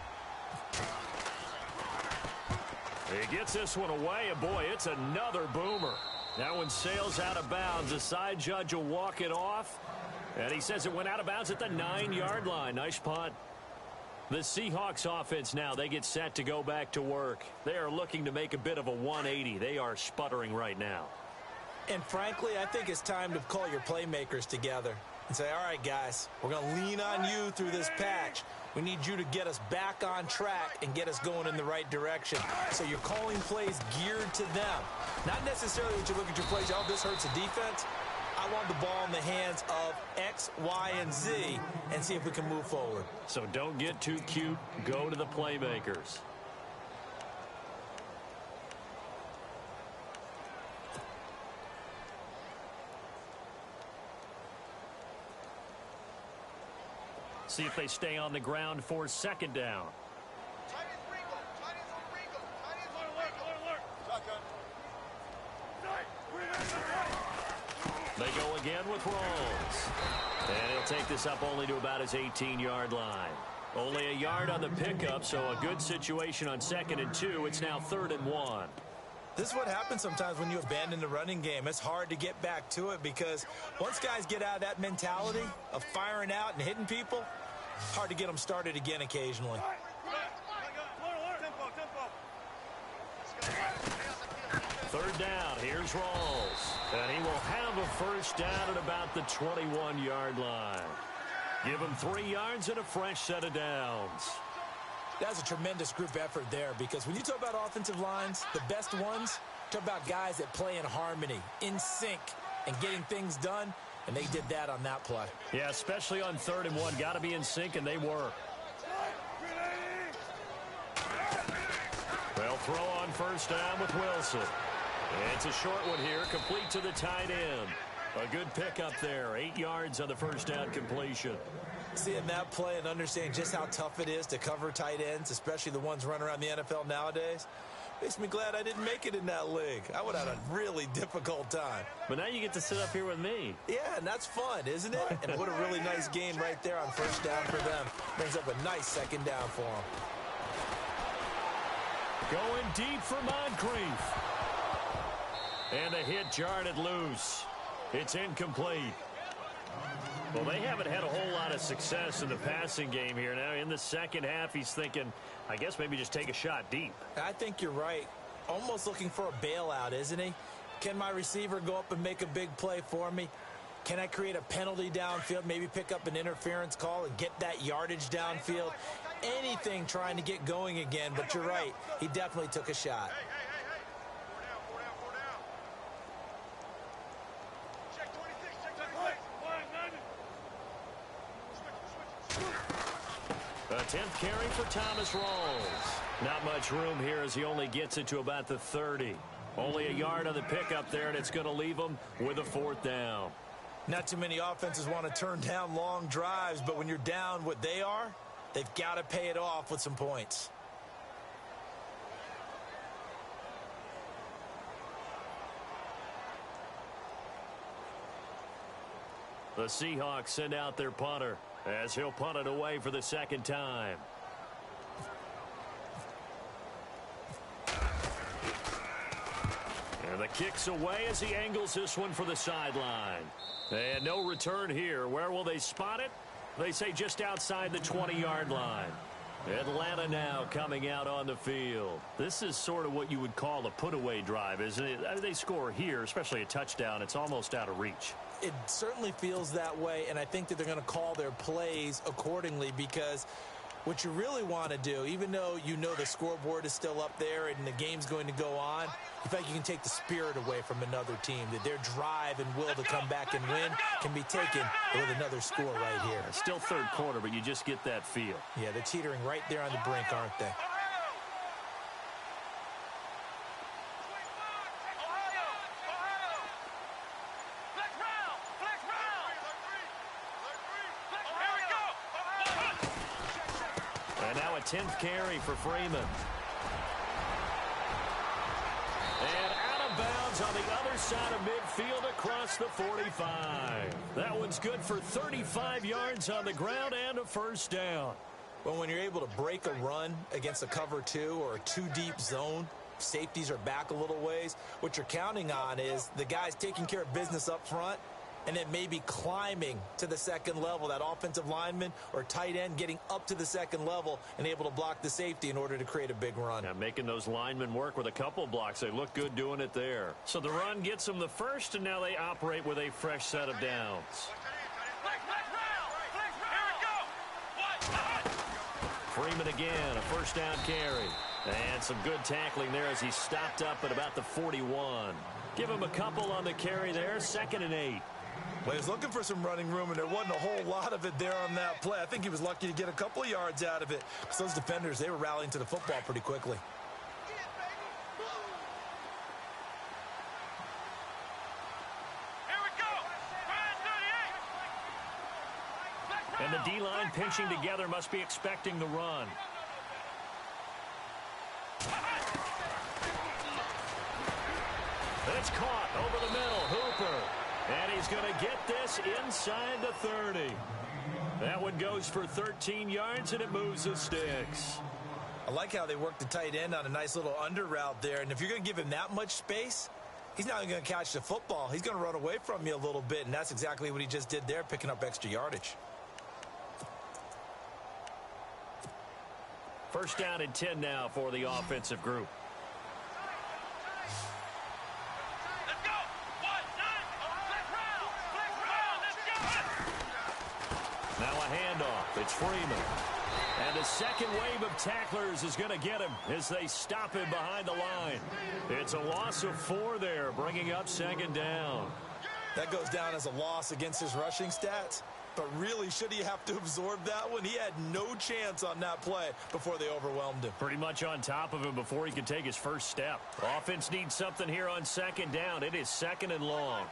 He gets this one away, and boy, it's another boomer. That one sails out of bounds. The side judge will walk it off, and he says it went out of bounds at the 9-yard line. Nice punt. The Seahawks offense now, they get set to go back to work. They are looking to make a bit of a 180. They are sputtering right now. And frankly, I think it's time to call your playmakers together and say, all right, guys, we're going to lean on you through this patch. We need you to get us back on track and get us going in the right direction. So you're calling plays geared to them. Not necessarily when you look at your plays, oh, this hurts the defense. I want the ball in the hands of X, Y, and Z and see if we can move forward. So don't get too cute. Go to the playmakers. See if they stay on the ground for 2nd down. They go again with Rolls. And he'll take this up only to about his 18-yard line. Only a yard on the pickup, so a good situation on 2nd and 2. It's now 3rd and 1. This is what happens sometimes when you abandon the running game. It's hard to get back to it because once guys get out of that mentality of firing out and hitting people, hard to get them started again occasionally. Third down, here's Rawls. And he will have a first down at about the 21-yard line. Give him 3 yards and a fresh set of downs. That's a tremendous group effort there because when you talk about offensive lines, the best ones, talk about guys that play in harmony, in sync, and getting things done, and they did that on that play. Yeah, especially on 3rd and 1. Got to be in sync, and they were. They'll throw on first down with Wilson. It's a short one here, complete to the tight end. A good pickup there, 8 yards on the first down completion. Seeing that play and understanding just how tough it is to cover tight ends, especially the ones running around the NFL nowadays, makes me glad I didn't make it in that league. I would have had a really difficult time. But now you get to sit up here with me. Yeah, and that's fun, isn't it? And what a really nice game right there on first down for them. Brings up a nice second down for them. Going deep for Moncrief. And a hit jarred loose. It's incomplete. Well, they haven't had a whole lot of success in the passing game here. Now, in the second half, he's thinking, I guess maybe just take a shot deep. I think you're right. Almost looking for a bailout, isn't he? Can my receiver go up and make a big play for me? Can I create a penalty downfield, maybe pick up an interference call and get that yardage downfield? Anything trying to get going again, but you're right. He definitely took a shot. A 10th carry for Thomas Rawls. Not much room here as he only gets it to about the 30. Only a yard on the pickup there, and it's going to leave him with a 4th down. Not too many offenses want to turn down long drives, but when you're down what they are, they've got to pay it off with some points. The Seahawks send out their punter as he'll punt it away for the second time. And the kick's away as he angles this one for the sideline. And no return here. Where will they spot it? They say just outside the 20-yard line. Atlanta now coming out on the field. This is sort of what you would call a put-away drive, isn't it? I mean, they score here, especially a touchdown. It's almost out of reach. It certainly feels that way, and I think that they're going to call their plays accordingly because what you really want to do, even though you know the scoreboard is still up there and the game's going to go on, you feel like you can take the spirit away from another team, that their drive and will to come back and win can be taken with another score right here. Still third quarter, but you just get that feel. Yeah, they're teetering right there on the brink, aren't they? And now a 10th carry for Freeman. And out of bounds on the other side of midfield across the 45. That one's good for 35 yards on the ground and a first down. Well, when you're able to break a run against a cover 2 or a 2-deep zone, safeties are back a little ways. What you're counting on is the guys taking care of business up front and then maybe climbing to the second level, that offensive lineman or tight end getting up to the second level and able to block the safety in order to create a big run. Yeah, making those linemen work with a couple blocks. They look good doing it there. So the run gets them the first, and now they operate with a fresh set of downs. Freeman again, a first down carry. And some good tackling there as he stopped up at about the 41. Give him a couple on the carry there, 2nd and 8. Well, he was looking for some running room, and there wasn't a whole lot of it there on that play. I think he was lucky to get a couple of yards out of it. Because those defenders, they were rallying to the football pretty quickly. And the D-line pinching together must be expecting the run. It's caught over the middle, Hooper. And he's going to get this inside the 30. That one goes for 13 yards, and it moves the sticks. I like how they work the tight end on a nice little under route there. And if you're going to give him that much space, he's not going to catch the football. He's going to run away from you a little bit, and that's exactly what he just did there, picking up extra yardage. First down and 10 now for the offensive group. Let's go. 1, 9. Let's go. Now a handoff. It's Freeman. And the second wave of tacklers is going to get him as they stop him behind the line. It's a loss of 4 there, bringing up second down. That goes down as a loss against his rushing stats. But really, should he have to absorb that one? He had no chance on that play before they overwhelmed him. Pretty much on top of him before he could take his first step. Offense needs something here on second down. It is second and long.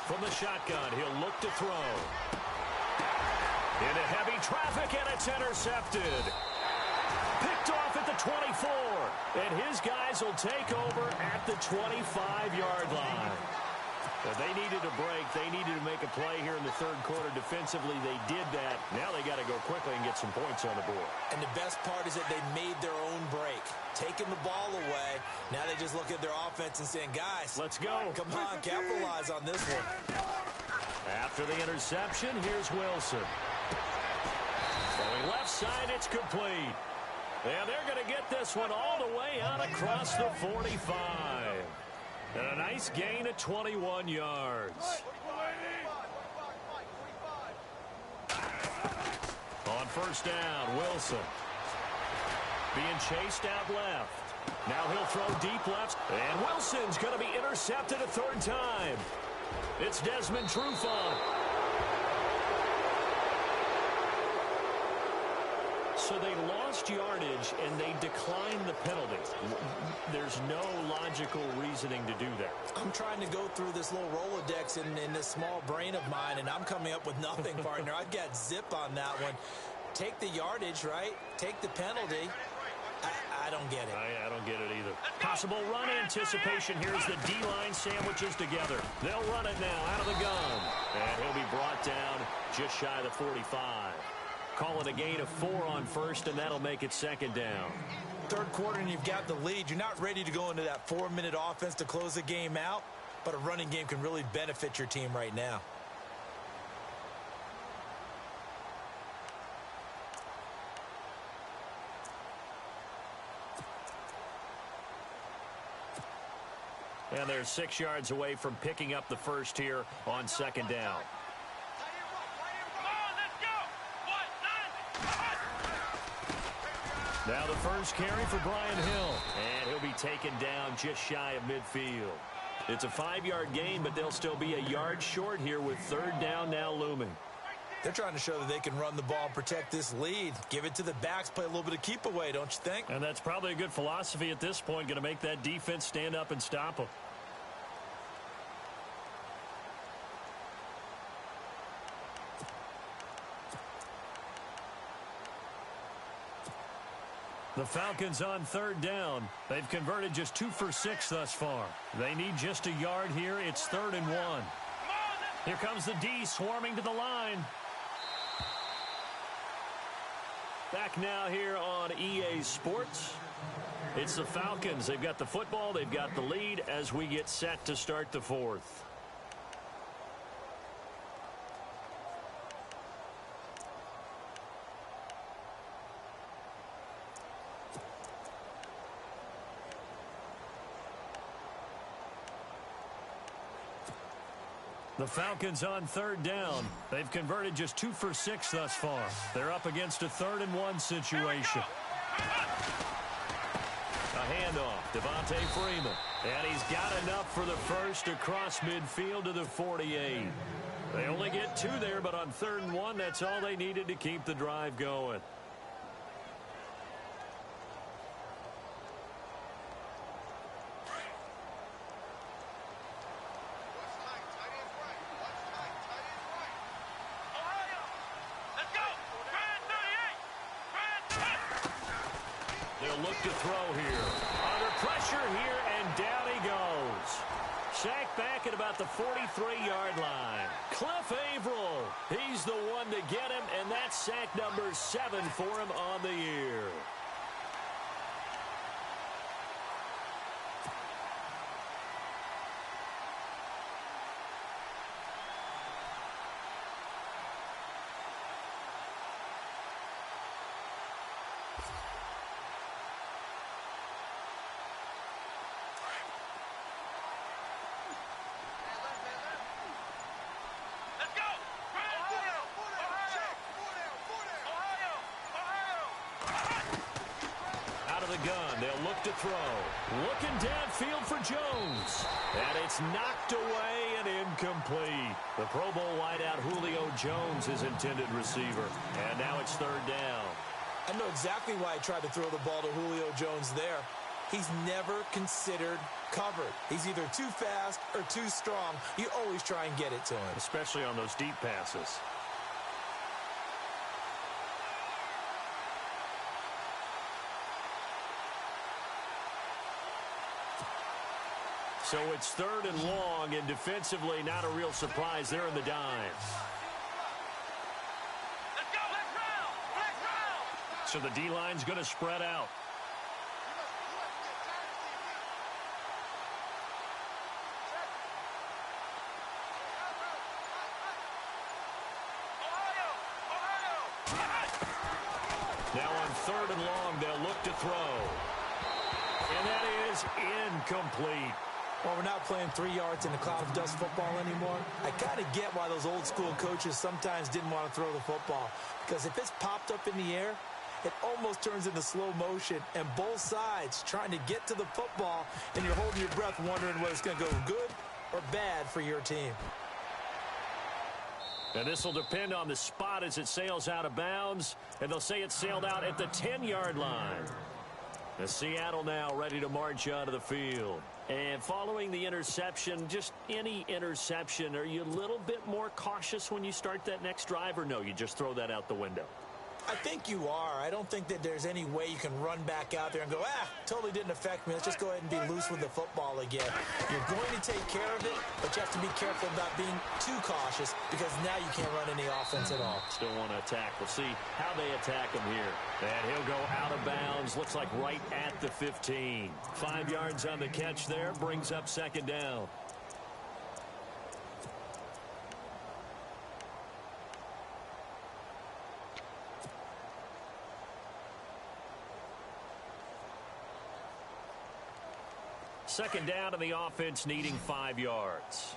From the shotgun, he'll look to throw. Into heavy traffic, and it's intercepted. Picked off at the 24. And his guys will take over at the 25-yard line. But they needed a break. They needed to make a play here in the third quarter. Defensively, they did that. Now they got to go quickly and get some points on the board. And the best part is that they made their own break. Taking the ball away. Now they just look at their offense and saying, guys, let's go. Come on, capitalize on this one. After the interception, here's Wilson. Going left side, it's complete. And they're going to get this one all the way out across the 45. And a nice gain of 21 yards. On first down, Wilson. Being chased out left. Now he'll throw deep left. And Wilson's going to be intercepted a third time. It's Desmond Trufant. So they lost yardage, and they declined the penalty. There's no logical reasoning to do that. I'm trying to go through this little Rolodex in this small brain of mine, and I'm coming up with nothing, partner. I've got zip on that one. Take the yardage, right? Take the penalty. I don't get it. I don't get it either. Possible run anticipation. Here's the D-line sandwiches together. They'll run it now out of the gun. And he'll be brought down just shy of the 45. Call it a gain of 4 on first, and that'll make it second down. Third quarter, and you've got the lead. You're not ready to go into that 4-minute offense to close the game out, but a running game can really benefit your team right now. And they're 6 yards away from picking up the first here on second down. Now the first carry for Brian Hill. And he'll be taken down just shy of midfield. It's a 5-yard gain, but they'll still be a yard short here with third down now looming. They're trying to show that they can run the ball and protect this lead. Give it to the backs, play a little bit of keep away, don't you think? And that's probably a good philosophy at this point, going to make that defense stand up and stop them. The Falcons on third down. They've converted just 2 for 6 thus far. They need just a yard here. It's 3rd and 1. Here comes the D swarming to the line. Back now here on EA Sports. It's the Falcons. They've got the football. They've got the lead as we get set to start the fourth. The Falcons on third down. They've converted just 2 for 6 thus far. They're up against a 3rd and 1 situation. A handoff, Devontae Freeman. And he's got enough for the first across midfield to the 48. They only get 2 there, but on 3rd and 1, that's all they needed to keep the drive going. look to throw here. Under pressure here, and down he goes. Sacked back at about the 43-yard line. Cliff Averill, he's the one to get him, and that's sack number 7 for him on the year. Gun. They'll look to throw. Looking downfield for Jones. And it's knocked away and incomplete. The Pro Bowl wideout Julio Jones is intended receiver. And now it's 3rd down. I know exactly why he tried to throw the ball to Julio Jones there. He's never considered covered. He's either too fast or too strong. You always try and get it to him. Especially on those deep passes. So it's 3rd and long, and defensively not a real surprise there in the dime. Let's go! Let's round! So the D-line's going to spread out. Now on 3rd and long, they'll look to throw. And that is incomplete. Well, we're not playing 3 yards in a cloud of dust football anymore. I kind of get why those old school coaches sometimes didn't want to throw the football. Because if it's popped up in the air, it almost turns into slow motion. And both sides trying to get to the football, and you're holding your breath wondering whether it's going to go good or bad for your team. And this will depend on the spot as it sails out of bounds. And they'll say it sailed out at the 10-yard line. The Seattle now ready to march onto the field. And following the interception, just any interception, are you a little bit more cautious when you start that next drive, or no, you just throw that out the window? I think you are. I don't think that there's any way you can run back out there and go, totally didn't affect me. Let's just go ahead and be loose with the football again. You're going to take care of it, but you have to be careful about being too cautious because now you can't run any offense at all. Still want to attack. We'll see how they attack him here. And he'll go out of bounds. Looks like right at the 15. 5 yards on the catch there. Brings up 2nd down. Second down, and the offense needing 5 yards.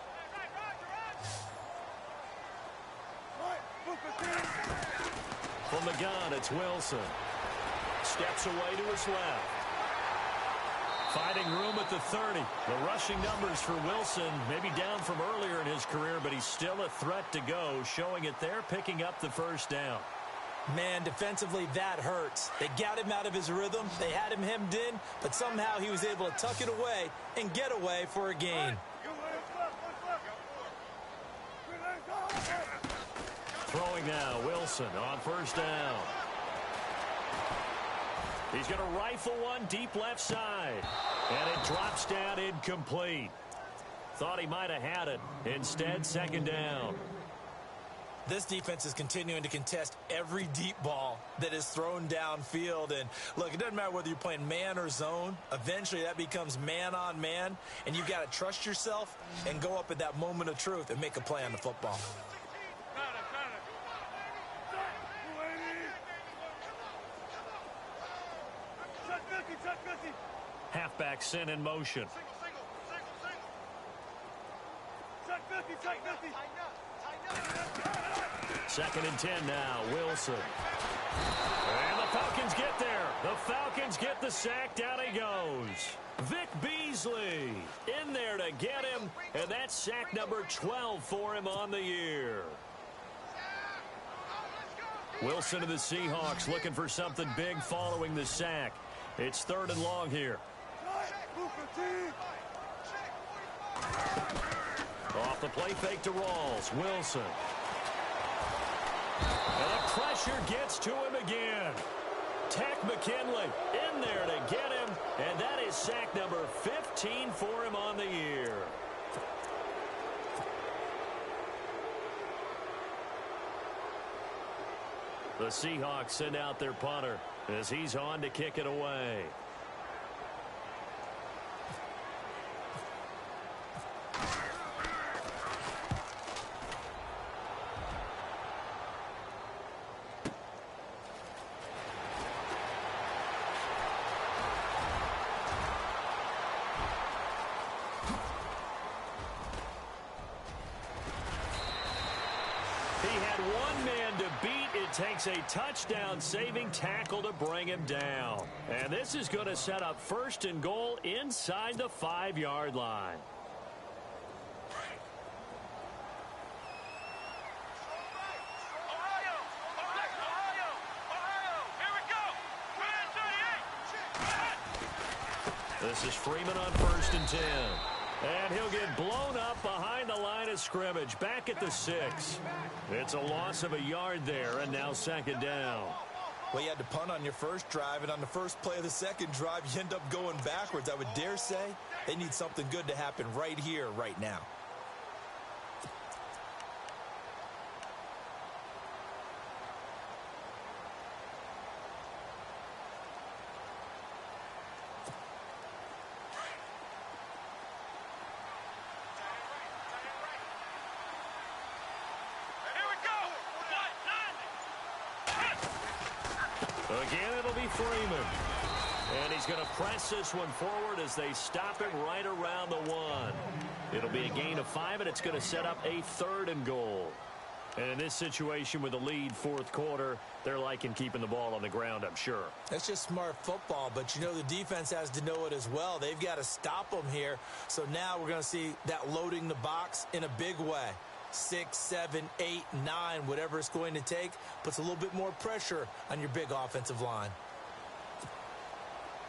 From the gun, it's Wilson. Steps away to his left. Finding room at the 30. The rushing numbers for Wilson, maybe down from earlier in his career, but he's still a threat to go, showing it there, picking up the 1st down. Man, defensively, that hurts. They got him out of his rhythm. They had him hemmed in, but somehow he was able to tuck it away and get away for a gain. Throwing now, Wilson on 1st down. He's going to rifle one deep left side. And it drops down incomplete. Thought he might have had it. Instead, 2nd down. This defense is continuing to contest every deep ball that is thrown downfield. And, look, it doesn't matter whether you're playing man or zone. Eventually, that becomes man-on-man. And you've got to trust yourself and go up at that moment of truth and make a play on the football. Halfback sent in motion. 2nd and 10 now, Wilson. And the Falcons get there. The Falcons get the sack. Down he goes. Vic Beasley in there to get him. And that's sack number 12 for him on the year. Wilson to the Seahawks looking for something big following the sack. It's 3rd and long here. Off the play fake to Rawls. Wilson. And the pressure gets to him again. Tech McKinley in there to get him, and that is sack number 15 for him on the year. The Seahawks send out their punter as he's on to kick it away. He had one man to beat. It takes a touchdown-saving tackle to bring him down. And this is going to set up 1st and goal inside the 5-yard line. This is Freeman on 1st and 10. And he'll get blown up behind the line of scrimmage, back at the 6. It's a loss of a yard there, and now 2nd down. Well, you had to punt on your first drive, and on the first play of the second drive, you end up going backwards. I would dare say they need something good to happen right here, right now. Again, it'll be Freeman. And he's going to press this one forward as they stop it right around the 1. It'll be a gain of 5, and it's going to set up a 3rd and goal. And in this situation with the lead 4th quarter, they're liking keeping the ball on the ground, I'm sure. That's just smart football, but you know the defense has to know it as well. They've got to stop them here. So now we're going to see that loading the box in a big way. 6, 7, 8, 9, whatever it's going to take, puts a little bit more pressure on your big offensive line.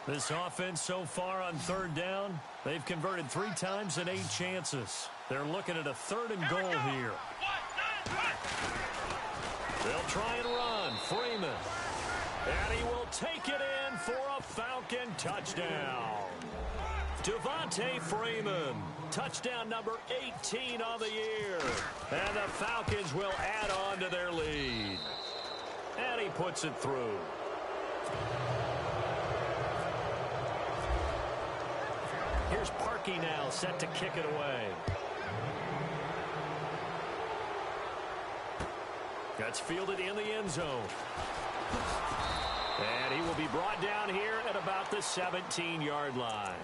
This offense so far on 3rd down, they've converted 3 times in 8 chances. They're looking at a 3rd and goal here. They'll try and run. Freeman. And he will take it in for a Falcon touchdown. Devontae Freeman. Touchdown number 18 on the year. And the Falcons will add on to their lead. And he puts it through. Here's Parkey now, set to kick it away. That's fielded in the end zone. And he will be brought down here at about the 17-yard line.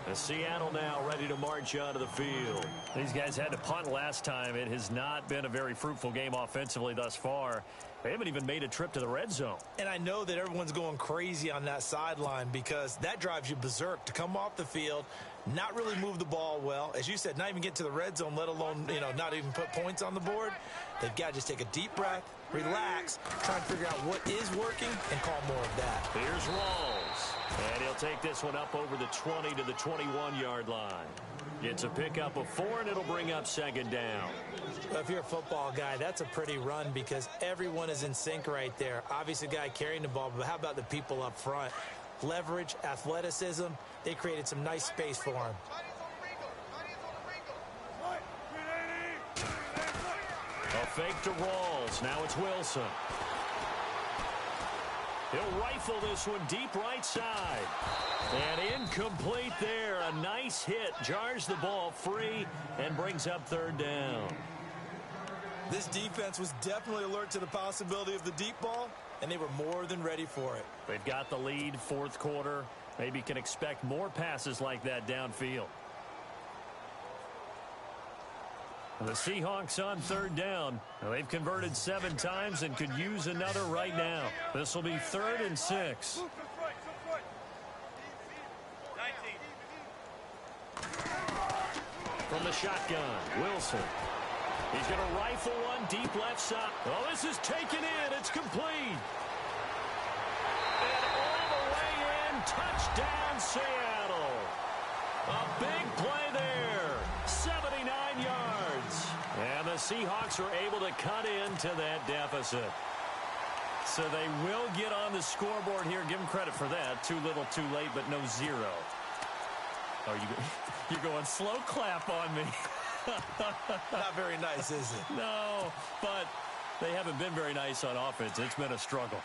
And Seattle now ready to march onto the field. These guys had to punt last time. It has not been a very fruitful game offensively thus far. They haven't even made a trip to the red zone. And I know that everyone's going crazy on that sideline because that drives you berserk to come off the field, not really move the ball well. As you said, not even get to the red zone, let alone, not even put points on the board. They've got to just take a deep breath, relax, try and figure out what is working, and call more of that. Here's Rawls. And he'll take this one up over the 20 to the 21-yard line. It's a pickup of 4, and it'll bring up 2nd down. Well, if you're a football guy, that's a pretty run because everyone is in sync right there. Obviously, the guy carrying the ball, but how about the people up front? Leverage, athleticism, they created some nice space for him. A fake to Rawls. Now it's Wilson. He'll rifle this one deep right side. And incomplete there. A nice hit. Jars the ball free and brings up 3rd down. This defense was definitely alert to the possibility of the deep ball, and they were more than ready for it. They've got the lead 4th quarter. Maybe can expect more passes like that downfield. The Seahawks on 3rd down. Now, they've converted 7 times and could use another right now. This will be 3rd and 6. From the shotgun, Wilson. He's going to rifle one deep left side. Oh, this is taken in. It's complete. And all the way in. Touchdown, Seattle. A big play there. 79 yards. And the Seahawks are able to cut into that deficit. So they will get on the scoreboard here. Give them credit for that. Too little, too late, but no zero. Oh, you're going slow clap on me. Not very nice, is it? No, but they haven't been very nice on offense. It's been a struggle.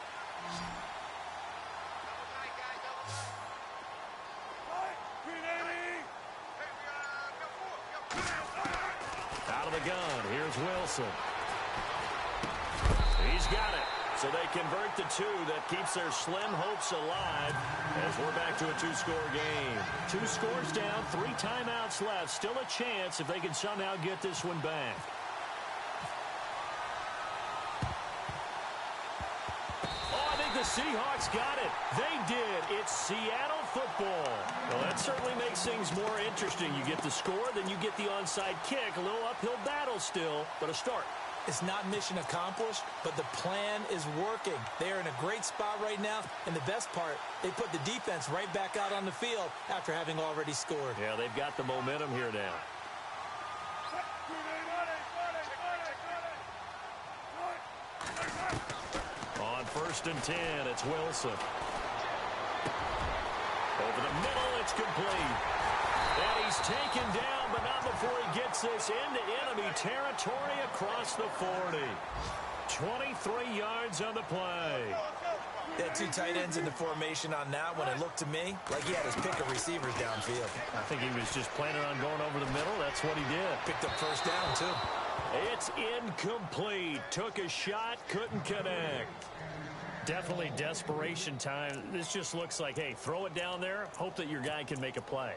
Out of the gun, here's Wilson. He's got it. So they convert the two. That keeps their slim hopes alive as we're back to a two-score game. 2 scores down, 3 timeouts left. Still a chance if they can somehow get this one back. Oh, I think the Seahawks got it. They did. It's Seattle football. Well, that certainly makes things more interesting. You get the score, then you get the onside kick. A little uphill battle still, but a start. It's not mission accomplished, but the plan is working. They're in a great spot right now, and the best part, they put the defense right back out on the field after having already scored. Yeah, they've got the momentum here now. On 1st and 10, it's Wilson. Over the middle, it's complete. And he's taken down, but not before he gets this into enemy territory across the 40. 23 yards on the play. They had 2 tight ends in the formation on that one. It looked to me like he had his pick of receivers downfield. I think he was just planning on going over the middle. That's what he did. Picked up 1st down, too. It's incomplete. Took a shot, couldn't connect. Definitely desperation time. This just looks like, hey, throw it down there, hope that your guy can make a play.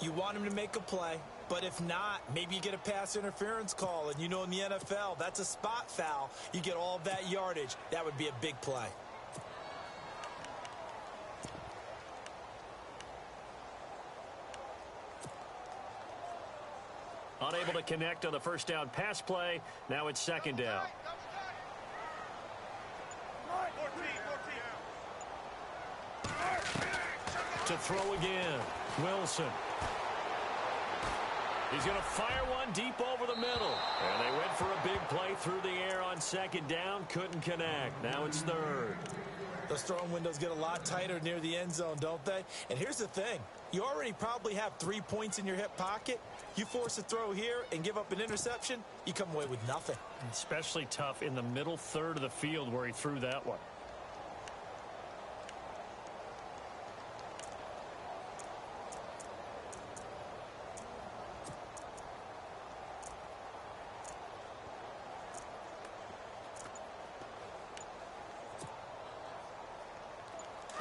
You want him to make a play, but if not, maybe you get a pass interference call, and you know in the NFL, that's a spot foul. You get all of that yardage. That would be a big play. Unable to connect on the 1st down pass play. Now it's 2nd down. To throw again, Wilson. He's going to fire one deep over the middle. And they went for a big play through the air on 2nd down. Couldn't connect. Now it's 3rd. Those throwing windows get a lot tighter near the end zone, don't they? And here's the thing. You already probably have 3 points in your hip pocket. You force a throw here and give up an interception, you come away with nothing. Especially tough in the middle 3rd of the field where he threw that one.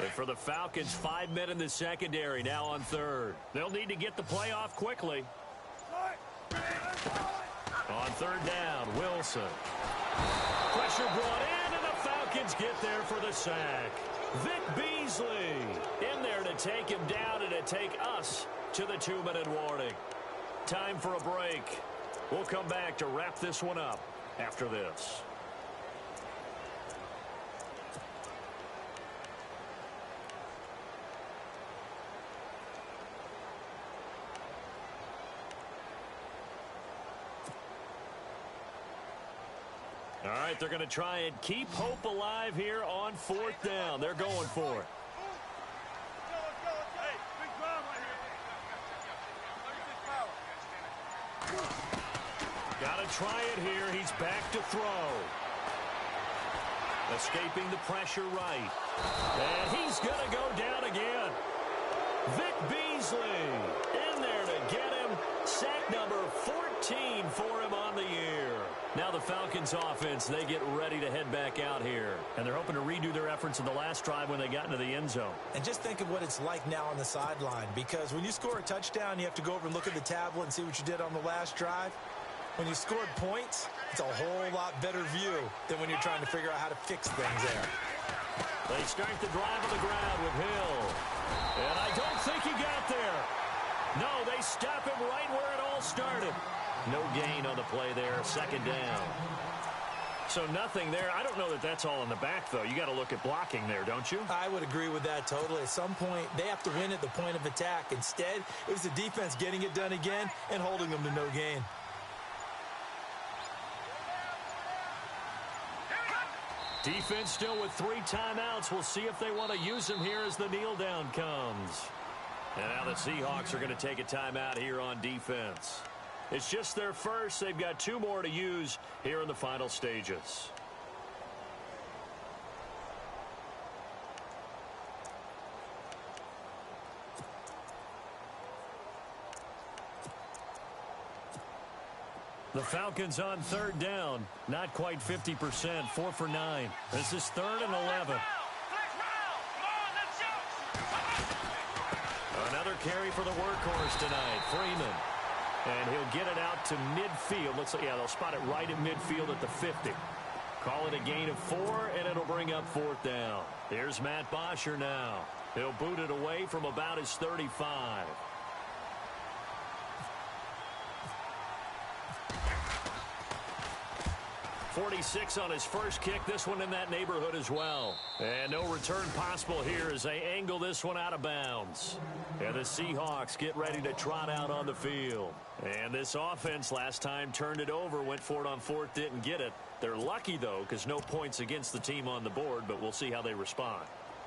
And for the Falcons, 5 men in the secondary now on 3rd. They'll need to get the play off quickly. On 3rd down, Wilson. Pressure brought in, and the Falcons get there for the sack. Vic Beasley in there to take him down and to take us to the 2-minute warning. Time for a break. We'll come back to wrap this one up after this. All right, they're going to try and keep hope alive here on 4th down. They're going for it. Got to try it here. He's back to throw. Escaping the pressure right. And he's going to go down again. Vic Beasley in there to get him. Sack number 14 for him on the year. Now the Falcons offense, they get ready to head back out here. And they're hoping to redo their efforts in the last drive when they got into the end zone. And just think of what it's like now on the sideline. Because when you score a touchdown, you have to go over and look at the tablet and see what you did on the last drive. When you scored points, it's a whole lot better view than when you're trying to figure out how to fix things there. They start the drive on the ground with Hill. And I don't think he got there. No, they stop him right where it all started. No gain on the play there, 2nd down. So nothing there. I don't know that that's all in the back, though. You got to look at blocking there, don't you? I would agree with that totally. At some point, they have to win at the point of attack. Instead, it was the defense getting it done again and holding them to no gain. Defense still with 3 timeouts. We'll see if they want to use them here as the kneel down comes. And now the Seahawks are going to take a timeout here on defense. It's just their first. They've got 2 more to use here in the final stages. The Falcons on 3rd down. Not quite 50%. 4 for 9. This is 3rd and 11. Another carry for the workhorse tonight. Freeman. And he'll get it out to midfield. Looks like, yeah, they'll spot it right at midfield at the 50. Call it a gain of 4, and it'll bring up 4th down. Here's Matt Bosher now. He'll boot it away from about his 35. .46 on his first kick. This one in that neighborhood as well. And no return possible here as they angle this one out of bounds. And the Seahawks get ready to trot out on the field. And this offense last time turned it over, went for it on 4th, didn't get it. They're lucky, though, because no points against the team on the board, but we'll see how they respond.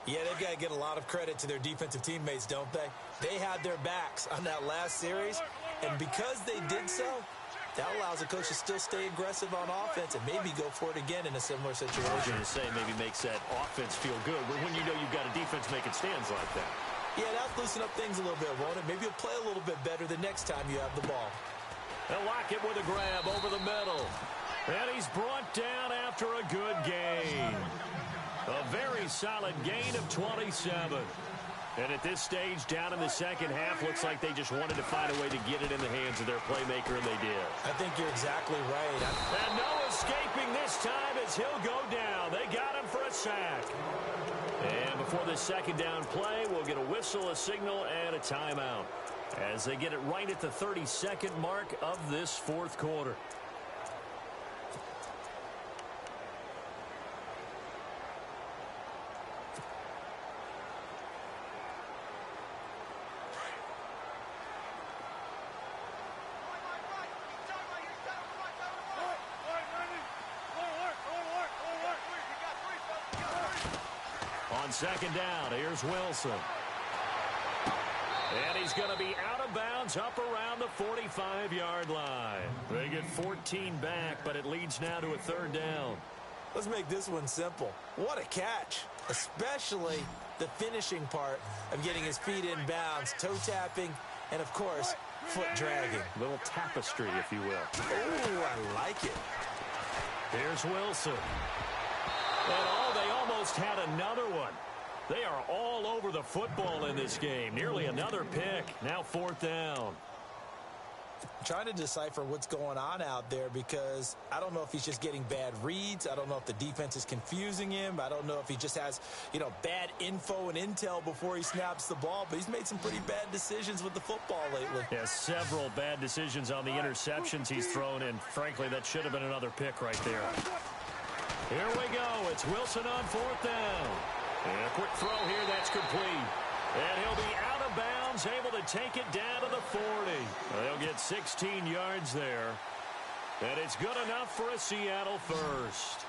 Yeah, they've got to get a lot of credit to their defensive teammates, don't they? They had their backs on that last series, and because they did so, that allows the coach to still stay aggressive on offense and maybe go for it again in a similar situation. I was going to say maybe makes that offense feel good, but when you know you've got a defense making stands like that. Yeah, that'll loosen up things a little bit, won't it? Maybe you'll play a little bit better the next time you have the ball. They'll lock it with a grab over the middle. And he's brought down after a good gain. A very solid gain of 27. And at this stage, down in the second half, looks like they just wanted to find a way to get it in the hands of their playmaker, and they did. I think you're exactly right. And no escaping this time as he'll go down. They got him for a sack. And before this second down play, we'll get a whistle, a signal, and a timeout as they get it right at the 32nd mark of this 4th quarter. On 2nd down, here's Wilson. And he's going to be out of bounds up around the 45-yard line. They get 14 back, but it leads now to a 3rd down. Let's make this one simple. What a catch, especially the finishing part of getting his feet in bounds, toe tapping, and, of course, foot dragging. A little tapestry, if you will. Oh, I like it. Here's Wilson. And they almost had another one. They are all over the football in this game. Nearly another pick. Now 4th down. I'm trying to decipher what's going on out there because I don't know if he's just getting bad reads. I don't know if the defense is confusing him. I don't know if he just has, bad info and intel before he snaps the ball. But he's made some pretty bad decisions with the football lately. Yeah, several bad decisions on the interceptions he's thrown in. Frankly, that should have been another pick right there. Here we go. It's Wilson on 4th down. And a quick throw here. That's complete. And he'll be out of bounds, able to take it down to the 40. They'll get 16 yards there. And it's good enough for a Seattle first.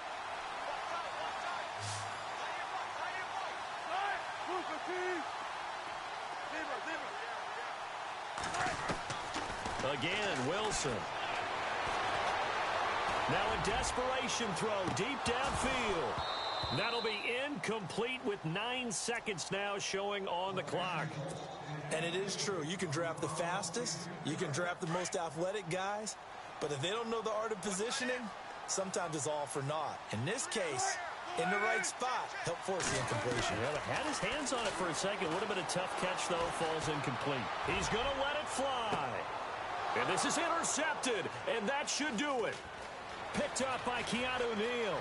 Again, Wilson. Now a desperation throw deep downfield. That'll be incomplete with 9 seconds now showing on the clock. And it is true. You can draft the fastest. You can draft the most athletic guys. But if they don't know the art of positioning, sometimes it's all for naught. In this case, in the right spot, help force the incompletion. Yeah, had his hands on it for a second. Would have been a tough catch, though. Falls incomplete. He's going to let it fly. And this is intercepted. And that should do it. Picked up by Keanu Neal.